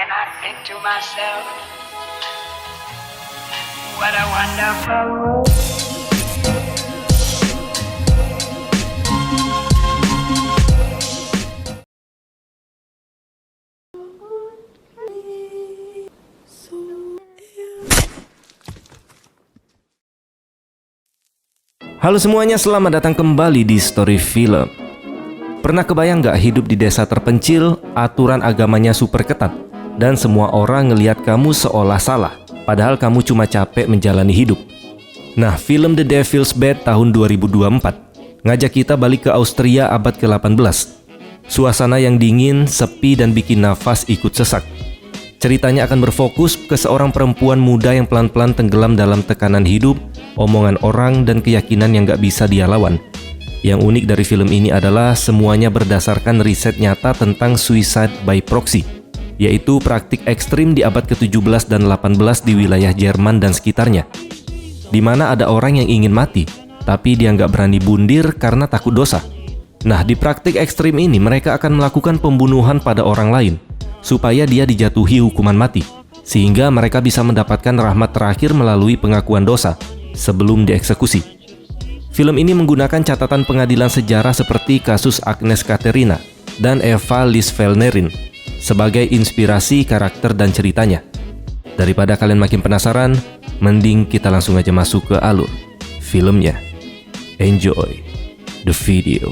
and I think to myself, what a wonderful world. Halo semuanya, selamat datang kembali di Story Film. Pernah kebayang gak hidup di desa terpencil, aturan agamanya super ketat, dan semua orang ngelihat kamu seolah salah, padahal kamu cuma capek menjalani hidup? Nah, film The Devil's Bed tahun 2024 ngajak kita balik ke Austria abad ke-18. Suasana yang dingin, sepi, dan bikin nafas ikut sesak. Ceritanya akan berfokus ke seorang perempuan muda yang pelan-pelan tenggelam dalam tekanan hidup, omongan orang, dan keyakinan yang gak bisa dia lawan. Yang unik dari film ini adalah semuanya berdasarkan riset nyata tentang suicide by proxy, yaitu praktik ekstrim di abad ke-17 dan 18 di wilayah Jerman dan sekitarnya, di mana ada orang yang ingin mati, tapi dia nggak berani bundir karena takut dosa. Nah, di praktik ekstrim ini mereka akan melakukan pembunuhan pada orang lain, supaya dia dijatuhi hukuman mati, sehingga mereka bisa mendapatkan rahmat terakhir melalui pengakuan dosa sebelum dieksekusi. Film ini menggunakan catatan pengadilan sejarah seperti kasus Agnes Katerina dan Eva Liesvelnerin sebagai inspirasi karakter dan ceritanya. Daripada kalian makin penasaran, mending kita langsung aja masuk ke alur filmnya. Enjoy the video.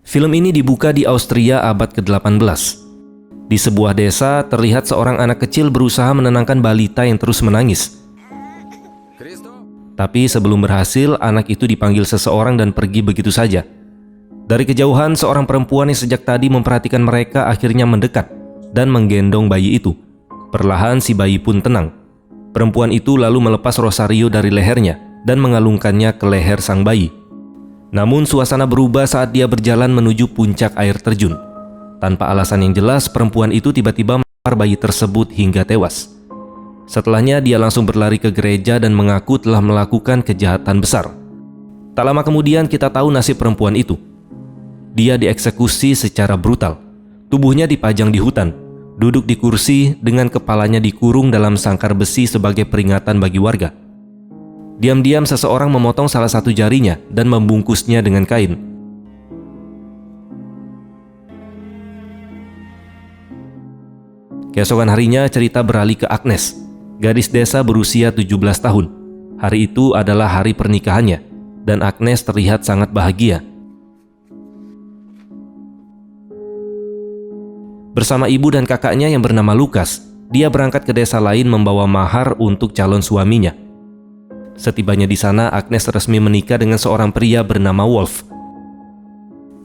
Film ini dibuka di Austria abad ke-18. Di sebuah desa, terlihat seorang anak kecil berusaha menenangkan balita yang terus menangis. Tapi sebelum berhasil, anak itu dipanggil seseorang dan pergi begitu saja. Dari kejauhan, seorang perempuan yang sejak tadi memperhatikan mereka akhirnya mendekat dan menggendong bayi itu. Perlahan si bayi pun tenang. Perempuan itu lalu melepas rosario dari lehernya dan mengalungkannya ke leher sang bayi. Namun suasana berubah saat dia berjalan menuju puncak air terjun. Tanpa alasan yang jelas, perempuan itu tiba-tiba melempar bayi tersebut hingga tewas. Setelahnya dia langsung berlari ke gereja dan mengaku telah melakukan kejahatan besar. Tak lama kemudian kita tahu nasib perempuan itu. Dia dieksekusi secara brutal. Tubuhnya dipajang di hutan, duduk di kursi dengan kepalanya dikurung dalam sangkar besi sebagai peringatan bagi warga. Diam-diam seseorang memotong salah satu jarinya dan membungkusnya dengan kain. Keesokan harinya cerita beralih ke Agnes, gadis desa berusia 17 tahun. Hari itu adalah hari pernikahannya, dan Agnes terlihat sangat bahagia. Bersama ibu dan kakaknya yang bernama Lukas, dia berangkat ke desa lain membawa mahar untuk calon suaminya. Setibanya di sana, Agnes resmi menikah dengan seorang pria bernama Wolf.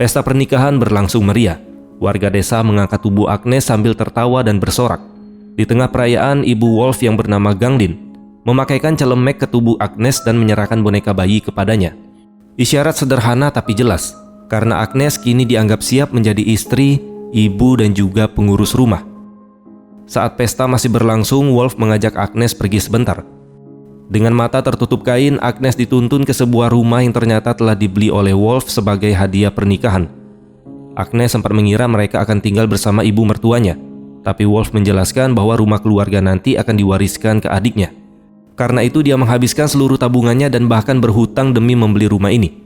Pesta pernikahan berlangsung meriah. Warga desa mengangkat tubuh Agnes sambil tertawa dan bersorak. Di tengah perayaan, ibu Wolf yang bernama Ganglin memakaikan celemek ke tubuh Agnes dan menyerahkan boneka bayi kepadanya. Isyarat sederhana tapi jelas, karena Agnes kini dianggap siap menjadi istri, ibu, dan juga pengurus rumah. Saat pesta masih berlangsung, Wolf mengajak Agnes pergi sebentar. Dengan mata tertutup kain, Agnes dituntun ke sebuah rumah yang ternyata telah dibeli oleh Wolf sebagai hadiah pernikahan. Agnes sempat mengira mereka akan tinggal bersama ibu mertuanya, tapi Wolf menjelaskan bahwa rumah keluarga nanti akan diwariskan ke adiknya. Karena itu dia menghabiskan seluruh tabungannya dan bahkan berhutang demi membeli rumah ini.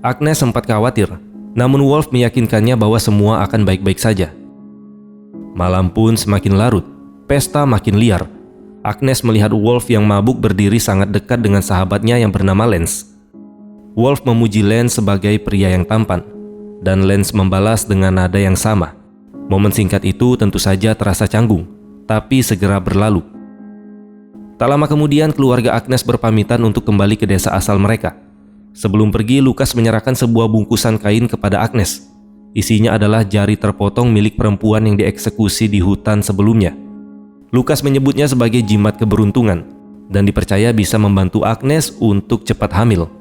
Agnes sempat khawatir, namun Wolf meyakinkannya bahwa semua akan baik-baik saja. Malam pun semakin larut, pesta makin liar. Agnes melihat Wolf yang mabuk berdiri sangat dekat dengan sahabatnya yang bernama Lance. Wolf memuji Lance sebagai pria yang tampan, dan Lance membalas dengan nada yang sama. Momen singkat itu tentu saja terasa canggung, tapi segera berlalu. Tak lama kemudian keluarga Agnes berpamitan untuk kembali ke desa asal mereka. Sebelum pergi, Lukas menyerahkan sebuah bungkusan kain kepada Agnes. Isinya adalah jari terpotong milik perempuan yang dieksekusi di hutan sebelumnya. Lukas menyebutnya sebagai jimat keberuntungan dan dipercaya bisa membantu Agnes untuk cepat hamil.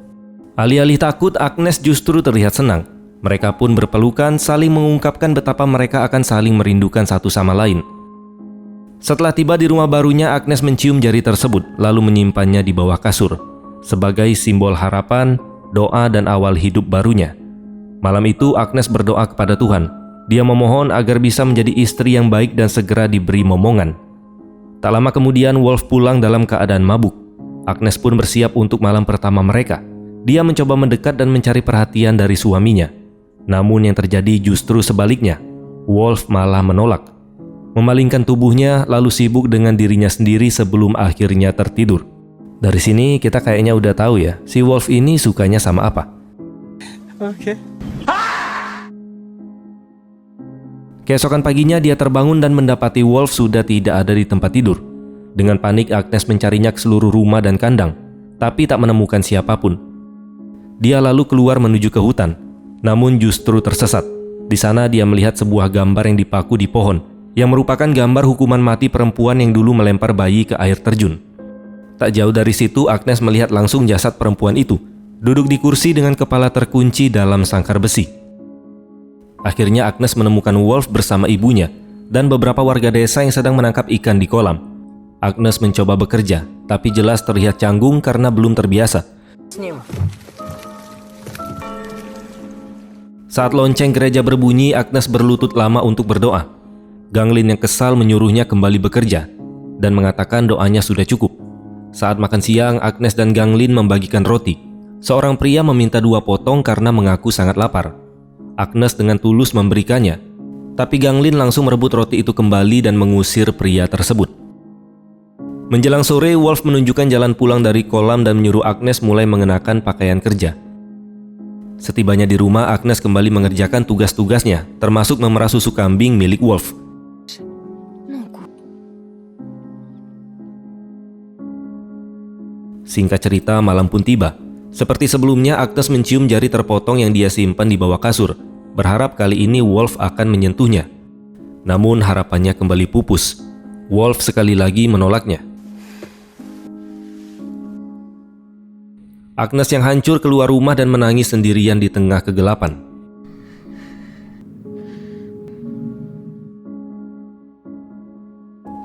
Alih-alih takut, Agnes justru terlihat senang. Mereka pun berpelukan, saling mengungkapkan betapa mereka akan saling merindukan satu sama lain. Setelah tiba di rumah barunya, Agnes mencium jari tersebut lalu menyimpannya di bawah kasur sebagai simbol harapan, doa, dan awal hidup barunya. Malam itu Agnes berdoa kepada Tuhan. Dia memohon agar bisa menjadi istri yang baik dan segera diberi momongan. Tak lama kemudian Wolf pulang dalam keadaan mabuk. Agnes pun bersiap untuk malam pertama mereka. Dia mencoba mendekat dan mencari perhatian dari suaminya. Namun yang terjadi justru sebaliknya. Wolf malah menolak. Memalingkan tubuhnya lalu sibuk dengan dirinya sendiri sebelum akhirnya tertidur. Dari sini kita kayaknya udah tahu ya, si Wolf ini sukanya sama apa. Oke. Keesokan paginya dia terbangun dan mendapati Wolf sudah tidak ada di tempat tidur. Dengan panik Agnes mencarinya ke seluruh rumah dan kandang, tapi tak menemukan siapapun. Dia lalu keluar menuju ke hutan, namun justru tersesat. Di sana dia melihat sebuah gambar yang dipaku di pohon, yang merupakan gambar hukuman mati perempuan yang dulu melempar bayi ke air terjun. Tak jauh dari situ Agnes melihat langsung jasad perempuan itu, duduk di kursi dengan kepala terkunci dalam sangkar besi. Akhirnya Agnes menemukan Wolf bersama ibunya dan beberapa warga desa yang sedang menangkap ikan di kolam. Agnes mencoba bekerja, tapi jelas terlihat canggung karena belum terbiasa. Saat lonceng gereja berbunyi, Agnes berlutut lama untuk berdoa. Ganglin yang kesal menyuruhnya kembali bekerja dan mengatakan doanya sudah cukup. Saat makan siang, Agnes dan Ganglin membagikan roti. Seorang pria meminta 2 potong karena mengaku sangat lapar. Agnes dengan tulus memberikannya, tapi Ganglin langsung merebut roti itu kembali dan mengusir pria tersebut. Menjelang sore, Wolf menunjukkan jalan pulang dari kolam dan menyuruh Agnes mulai mengenakan pakaian kerja. Setibanya di rumah, Agnes kembali mengerjakan tugas-tugasnya, termasuk memerah susu kambing milik Wolf. Singkat cerita, malam pun tiba. Seperti sebelumnya, Agnes mencium jari terpotong yang dia simpan di bawah kasur, berharap kali ini Wolf akan menyentuhnya. Namun harapannya kembali pupus. Wolf sekali lagi menolaknya. Agnes yang hancur keluar rumah dan menangis sendirian di tengah kegelapan.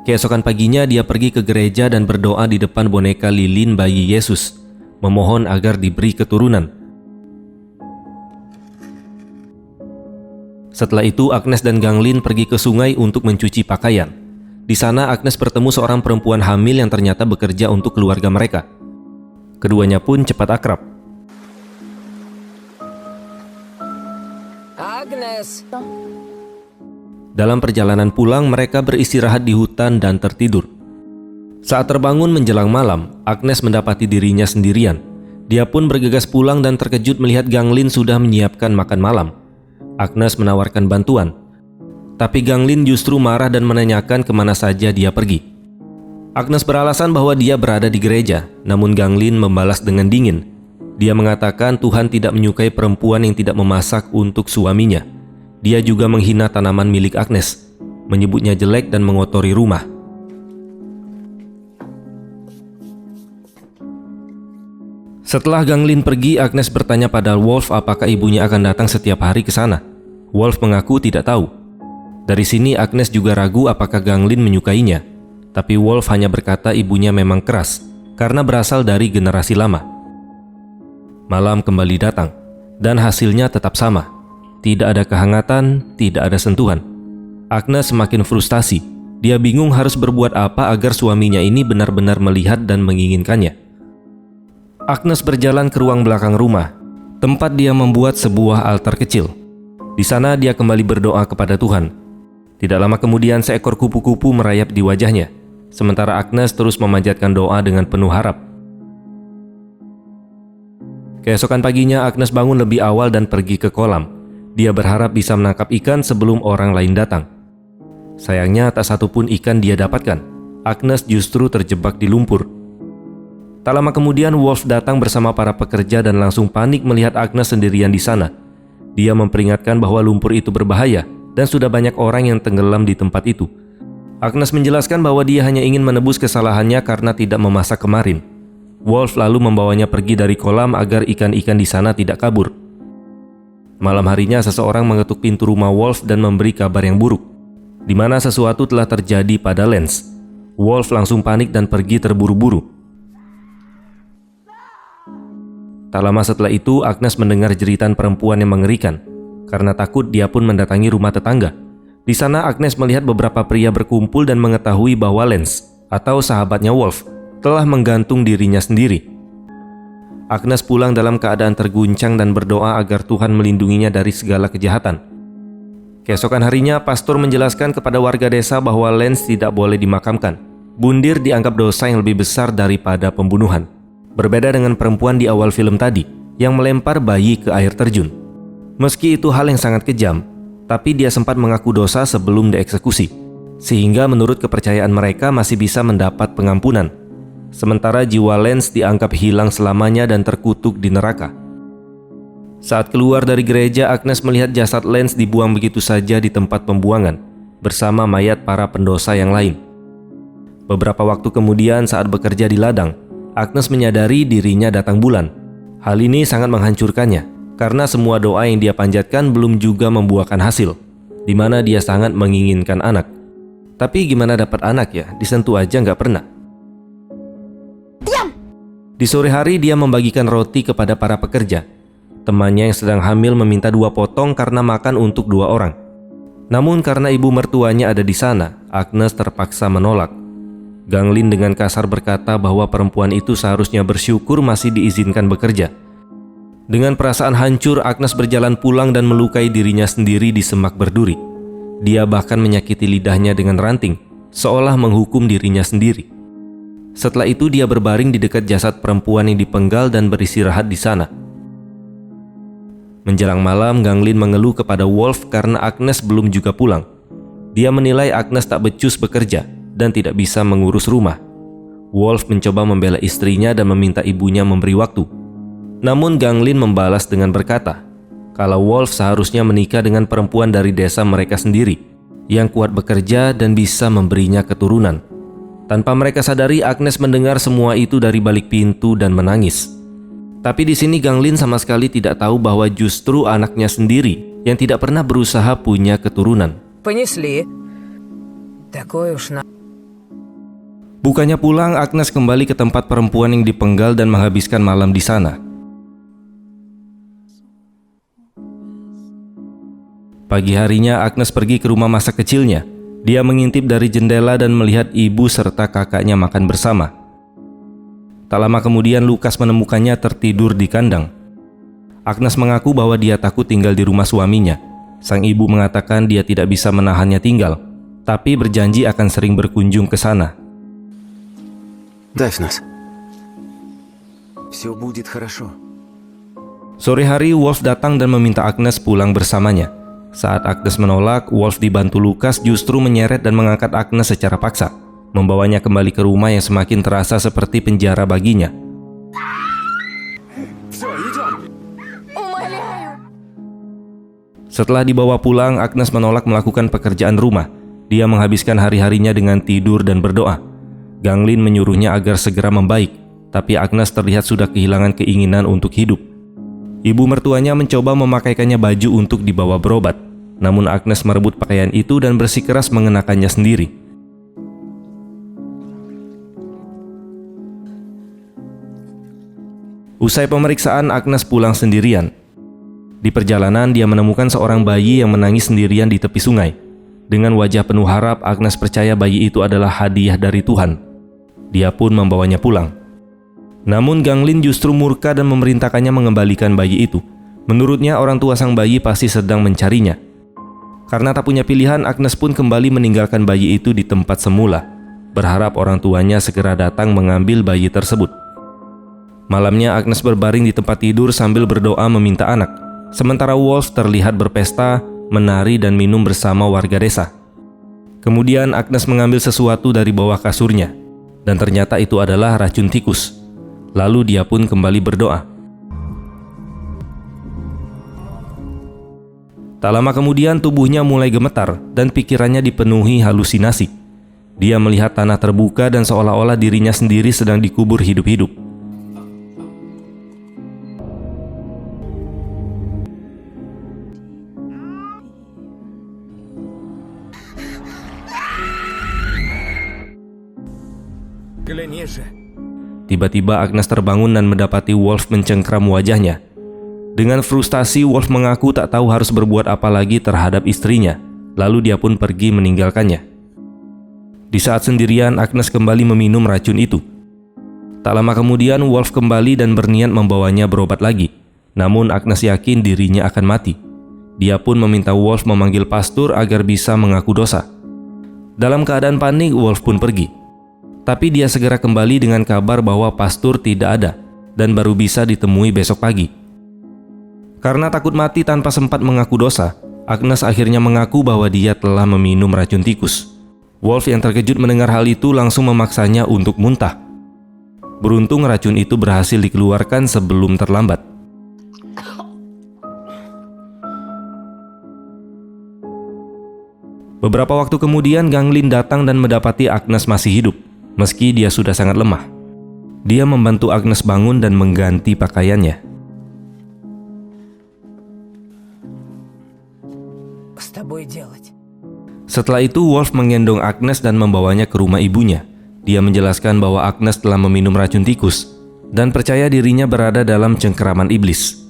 Keesokan paginya dia pergi ke gereja dan berdoa di depan boneka lilin bayi Yesus, memohon agar diberi keturunan. Setelah itu Agnes dan Ganglin pergi ke sungai untuk mencuci pakaian. Di sana Agnes bertemu seorang perempuan hamil yang ternyata bekerja untuk keluarga mereka. Keduanya pun cepat akrab. Agnes. Dalam perjalanan pulang mereka beristirahat di hutan dan tertidur. Saat terbangun menjelang malam, Agnes mendapati dirinya sendirian. Dia pun bergegas pulang dan terkejut melihat Ganglin sudah menyiapkan makan malam. Agnes menawarkan bantuan, tapi Ganglin justru marah dan menanyakan kemana saja dia pergi. Agnes beralasan bahwa dia berada di gereja, namun Ganglin membalas dengan dingin. Dia mengatakan Tuhan tidak menyukai perempuan yang tidak memasak untuk suaminya. Dia juga menghina tanaman milik Agnes, menyebutnya jelek dan mengotori rumah. Setelah Ganglin pergi, Agnes bertanya pada Wolf apakah ibunya akan datang setiap hari ke sana. Wolf mengaku tidak tahu. Dari sini Agnes juga ragu apakah Ganglin menyukainya. Tapi Wolf hanya berkata ibunya memang keras, karena berasal dari generasi lama. Malam kembali datang, dan hasilnya tetap sama. Tidak ada kehangatan, tidak ada sentuhan. Agnes semakin frustasi. Dia bingung harus berbuat apa agar suaminya ini benar-benar melihat dan menginginkannya. Agnes berjalan ke ruang belakang rumah, tempat dia membuat sebuah altar kecil. Di sana dia kembali berdoa kepada Tuhan. Tidak lama kemudian seekor kupu-kupu merayap di wajahnya, sementara Agnes terus memanjatkan doa dengan penuh harap. Keesokan paginya Agnes bangun lebih awal dan pergi ke kolam. Dia berharap bisa menangkap ikan sebelum orang lain datang. Sayangnya tak satu pun ikan dia dapatkan. Agnes justru terjebak di lumpur. Tak lama kemudian Wolf datang bersama para pekerja dan langsung panik melihat Agnes sendirian di sana. Dia memperingatkan bahwa lumpur itu berbahaya dan sudah banyak orang yang tenggelam di tempat itu. Agnes menjelaskan bahwa dia hanya ingin menebus kesalahannya karena tidak memasak kemarin. Wolf lalu membawanya pergi dari kolam agar ikan-ikan di sana tidak kabur. Malam harinya seseorang mengetuk pintu rumah Wolf dan memberi kabar yang buruk, di mana sesuatu telah terjadi pada Lance. Wolf langsung panik dan pergi terburu-buru. Tak lama setelah itu, Agnes mendengar jeritan perempuan yang mengerikan. Karena takut, dia pun mendatangi rumah tetangga. Di sana, Agnes melihat beberapa pria berkumpul dan mengetahui bahwa Lance, atau sahabatnya Wolf, telah menggantung dirinya sendiri. Agnes pulang dalam keadaan terguncang dan berdoa agar Tuhan melindunginya dari segala kejahatan. Keesokan harinya, pastor menjelaskan kepada warga desa bahwa Lance tidak boleh dimakamkan. Bundir dianggap dosa yang lebih besar daripada pembunuhan. Berbeda dengan perempuan di awal film tadi, yang melempar bayi ke air terjun. Meski itu hal yang sangat kejam, tapi dia sempat mengaku dosa sebelum dieksekusi, sehingga menurut kepercayaan mereka masih bisa mendapat pengampunan. Sementara jiwa Lance dianggap hilang selamanya dan terkutuk di neraka. Saat keluar dari gereja, Agnes melihat jasad Lance dibuang begitu saja di tempat pembuangan, bersama mayat para pendosa yang lain. Beberapa waktu kemudian saat bekerja di ladang, Agnes menyadari dirinya datang bulan. Hal ini sangat menghancurkannya, karena semua doa yang dia panjatkan belum juga membuahkan hasil, di mana dia sangat menginginkan anak. Tapi gimana dapat anak ya? Disentuh aja nggak pernah. Diam! Di sore hari dia membagikan roti kepada para pekerja. Temannya yang sedang hamil meminta 2 potong karena makan untuk 2 orang. Namun karena ibu mertuanya ada di sana, Agnes terpaksa menolak. Ganglin dengan kasar berkata bahwa perempuan itu seharusnya bersyukur masih diizinkan bekerja. Dengan perasaan hancur, Agnes berjalan pulang dan melukai dirinya sendiri di semak berduri. Dia bahkan menyakiti lidahnya dengan ranting, seolah menghukum dirinya sendiri. Setelah itu dia berbaring di dekat jasad perempuan yang dipenggal dan beristirahat di sana. Menjelang malam, Ganglin mengeluh kepada Wolf karena Agnes belum juga pulang. Dia menilai Agnes tak becus bekerja dan tidak bisa mengurus rumah. Wolf mencoba membela istrinya dan meminta ibunya memberi waktu. Namun Ganglin membalas dengan berkata, kalau Wolf seharusnya menikah dengan perempuan dari desa mereka sendiri, yang kuat bekerja dan bisa memberinya keturunan. Tanpa mereka sadari, Agnes mendengar semua itu dari balik pintu dan menangis. Tapi di sini Ganglin sama sekali tidak tahu bahwa justru anaknya sendiri yang tidak pernah berusaha punya keturunan. Bukannya pulang, Agnes kembali ke tempat perempuan yang dipenggal dan menghabiskan malam di sana. Pagi harinya, Agnes pergi ke rumah masa kecilnya. Dia mengintip dari jendela dan melihat ibu serta kakaknya makan bersama. Tak lama kemudian, Lukas menemukannya tertidur di kandang. Agnes mengaku bahwa dia takut tinggal di rumah suaminya. Sang ibu mengatakan dia tidak bisa menahannya tinggal, tapi berjanji akan sering berkunjung ke sana. Дай нас. Все будет хорошо. Sore hari, Wolf datang dan meminta Agnes pulang bersamanya. Saat Agnes menolak, Wolf dibantu Lukas justru menyeret dan mengangkat Agnes secara paksa, membawanya kembali ke rumah yang semakin terasa seperti penjara baginya. Setelah dibawa pulang, Agnes menolak melakukan pekerjaan rumah. Dia menghabiskan hari-harinya dengan tidur dan berdoa. Ganglin menyuruhnya agar segera membaik, tapi Agnes terlihat sudah kehilangan keinginan untuk hidup. Ibu mertuanya mencoba memakaikannya baju untuk dibawa berobat, namun Agnes merebut pakaian itu dan bersikeras mengenakannya sendiri. Usai pemeriksaan, Agnes pulang sendirian. Di perjalanan, dia menemukan seorang bayi yang menangis sendirian di tepi sungai. Dengan wajah penuh harap, Agnes percaya bayi itu adalah hadiah dari Tuhan. Dia pun membawanya pulang. Namun Ganglin justru murka dan memerintahkannya mengembalikan bayi itu. Menurutnya, orang tua sang bayi pasti sedang mencarinya. Karena tak punya pilihan, Agnes pun kembali meninggalkan bayi itu di tempat semula, berharap orang tuanya segera datang mengambil bayi tersebut. Malamnya, Agnes berbaring di tempat tidur sambil berdoa meminta anak. Sementara Wolf terlihat berpesta, menari dan minum bersama warga desa. Kemudian Agnes mengambil sesuatu dari bawah kasurnya, dan ternyata itu adalah racun tikus. Lalu dia pun kembali berdoa. Tak lama kemudian tubuhnya mulai gemetar dan pikirannya dipenuhi halusinasi. Dia melihat tanah terbuka dan seolah-olah dirinya sendiri sedang dikubur hidup-hidup. Tiba-tiba Agnes terbangun dan mendapati Wolf mencengkram wajahnya. Dengan frustasi, Wolf mengaku tak tahu harus berbuat apa lagi terhadap istrinya. Lalu dia pun pergi meninggalkannya. Di saat sendirian, Agnes kembali meminum racun itu. Tak lama kemudian, Wolf kembali dan berniat membawanya berobat lagi. Namun Agnes yakin dirinya akan mati. Dia pun meminta Wolf memanggil pastor agar bisa mengaku dosa. Dalam keadaan panik, Wolf pun pergi. Tapi dia segera kembali dengan kabar bahwa pastor tidak ada dan baru bisa ditemui besok pagi. Karena takut mati tanpa sempat mengaku dosa, Agnes akhirnya mengaku bahwa dia telah meminum racun tikus. Wolf yang terkejut mendengar hal itu langsung memaksanya untuk muntah. Beruntung racun itu berhasil dikeluarkan sebelum terlambat. Beberapa waktu kemudian, Ganglin datang dan mendapati Agnes masih hidup, meski dia sudah sangat lemah. Dia membantu Agnes bangun dan mengganti pakaiannya. Setelah itu, Wolf menggendong Agnes dan membawanya ke rumah ibunya. Dia menjelaskan bahwa Agnes telah meminum racun tikus dan percaya dirinya berada dalam cengkeraman iblis.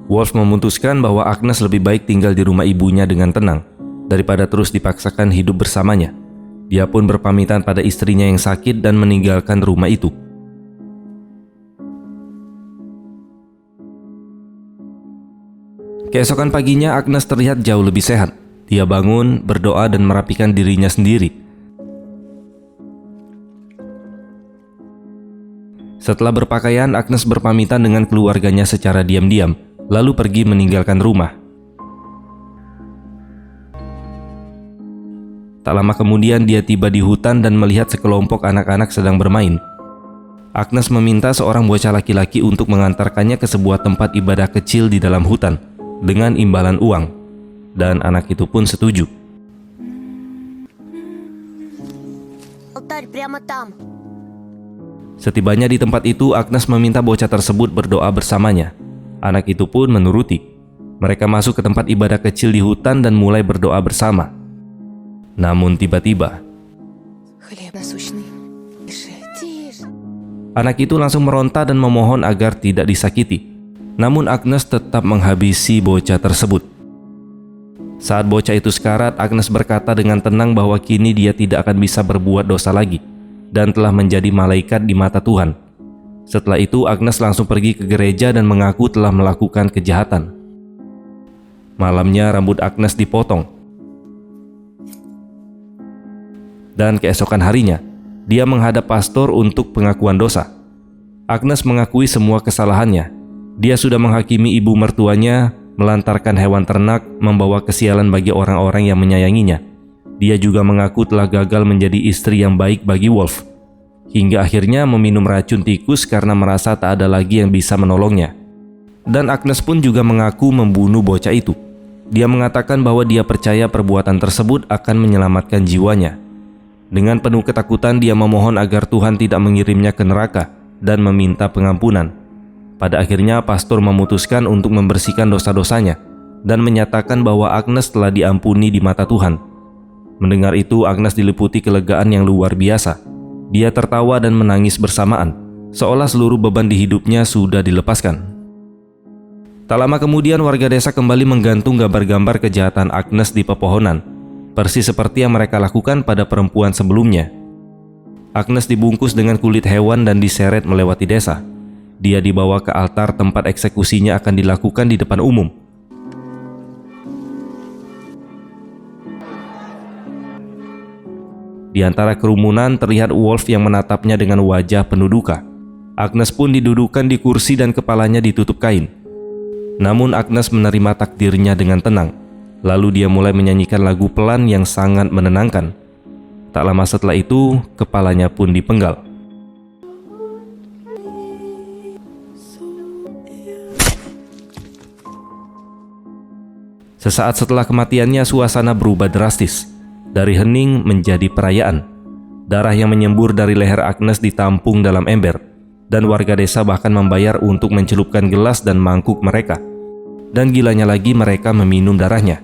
Wolf memutuskan bahwa Agnes lebih baik tinggal di rumah ibunya dengan tenang daripada terus dipaksakan hidup bersamanya. Dia pun berpamitan pada istrinya yang sakit dan meninggalkan rumah itu. Keesokan paginya, Agnes terlihat jauh lebih sehat. Dia bangun, berdoa dan merapikan dirinya sendiri. Setelah berpakaian, Agnes berpamitan dengan keluarganya secara diam-diam, lalu pergi meninggalkan rumah. Tak lama kemudian dia tiba di hutan dan melihat sekelompok anak-anak sedang bermain. Agnes meminta seorang bocah laki-laki untuk mengantarkannya ke sebuah tempat ibadah kecil di dalam hutan dengan imbalan uang. Dan anak itu pun setuju. Setibanya di tempat itu, Agnes meminta bocah tersebut berdoa bersamanya. Anak itu pun menuruti. Mereka masuk ke tempat ibadah kecil di hutan dan mulai berdoa bersama. Namun tiba-tiba, anak itu langsung meronta dan memohon agar tidak disakiti. Namun Agnes tetap menghabisi bocah tersebut. Saat bocah itu sekarat, Agnes berkata dengan tenang bahwa kini dia tidak akan bisa berbuat dosa lagi dan telah menjadi malaikat di mata Tuhan. Setelah itu, Agnes langsung pergi ke gereja dan mengaku telah melakukan kejahatan. Malamnya, rambut Agnes dipotong. Dan keesokan harinya, dia menghadap pastor untuk pengakuan dosa. Agnes mengakui semua kesalahannya. Dia sudah menghakimi ibu mertuanya, melantarkan hewan ternak, membawa kesialan bagi orang-orang yang menyayanginya. Dia juga mengaku telah gagal menjadi istri yang baik bagi Wolf, hingga akhirnya meminum racun tikus karena merasa tak ada lagi yang bisa menolongnya. Dan Agnes pun juga mengaku membunuh bocah itu. Dia mengatakan bahwa dia percaya perbuatan tersebut akan menyelamatkan jiwanya. Dengan penuh ketakutan, dia memohon agar Tuhan tidak mengirimnya ke neraka dan meminta pengampunan. Pada akhirnya, pastor memutuskan untuk membersihkan dosa-dosanya dan menyatakan bahwa Agnes telah diampuni di mata Tuhan. Mendengar itu, Agnes diliputi kelegaan yang luar biasa. Dia tertawa dan menangis bersamaan, seolah seluruh beban di hidupnya sudah dilepaskan. Tak lama kemudian, warga desa kembali menggantung gambar-gambar kejahatan Agnes di pepohonan, persis seperti yang mereka lakukan pada perempuan sebelumnya. Agnes dibungkus dengan kulit hewan dan diseret melewati desa. Dia dibawa ke altar tempat eksekusinya akan dilakukan di depan umum. Di antara kerumunan terlihat Wolf yang menatapnya dengan wajah penuh duka. Agnes pun didudukan di kursi dan kepalanya ditutup kain. Namun Agnes menerima takdirnya dengan tenang. Lalu dia mulai menyanyikan lagu pelan yang sangat menenangkan. Tak lama setelah itu, kepalanya pun dipenggal. Sesaat setelah kematiannya, suasana berubah drastis. Dari hening menjadi perayaan. Darah yang menyembur dari leher Agnes ditampung dalam ember, dan warga desa bahkan membayar untuk mencelupkan gelas dan mangkuk mereka. Dan gilanya lagi, mereka meminum darahnya.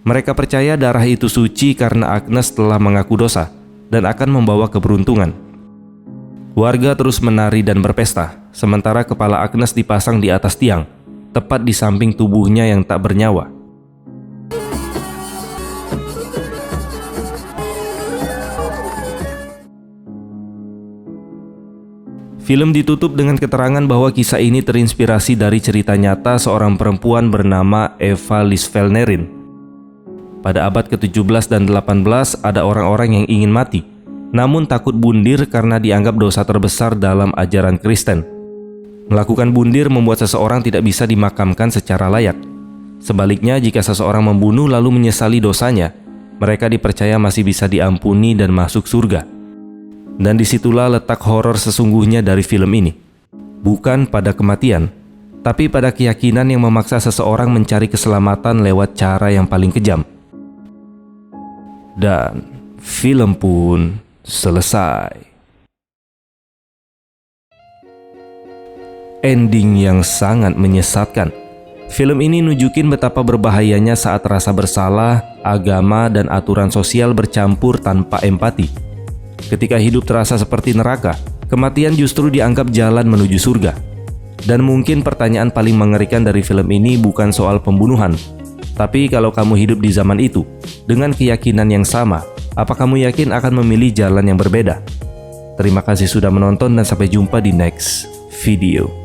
Mereka percaya darah itu suci karena Agnes telah mengaku dosa dan akan membawa keberuntungan. Warga terus menari dan berpesta, sementara kepala Agnes dipasang di atas tiang, tepat di samping tubuhnya yang tak bernyawa. Film ditutup dengan keterangan bahwa kisah ini terinspirasi dari cerita nyata seorang perempuan bernama Eva Lisvelnerin. Pada abad ke-17 dan 18 ada orang-orang yang ingin mati, namun takut bundir karena dianggap dosa terbesar dalam ajaran Kristen. Melakukan bundir membuat seseorang tidak bisa dimakamkan secara layak. Sebaliknya, jika seseorang membunuh lalu menyesali dosanya, mereka dipercaya masih bisa diampuni dan masuk surga. Dan disitulah letak horor sesungguhnya dari film ini. Bukan pada kematian, tapi pada keyakinan yang memaksa seseorang mencari keselamatan lewat cara yang paling kejam. Dan film pun selesai. Ending yang sangat menyesatkan. Film ini nunjukin betapa berbahayanya saat rasa bersalah, agama, dan aturan sosial bercampur tanpa empati. Ketika hidup terasa seperti neraka, kematian justru dianggap jalan menuju surga. Dan mungkin pertanyaan paling mengerikan dari film ini bukan soal pembunuhan, tapi kalau kamu hidup di zaman itu, dengan keyakinan yang sama, apa kamu yakin akan memilih jalan yang berbeda? Terima kasih sudah menonton dan sampai jumpa di next video.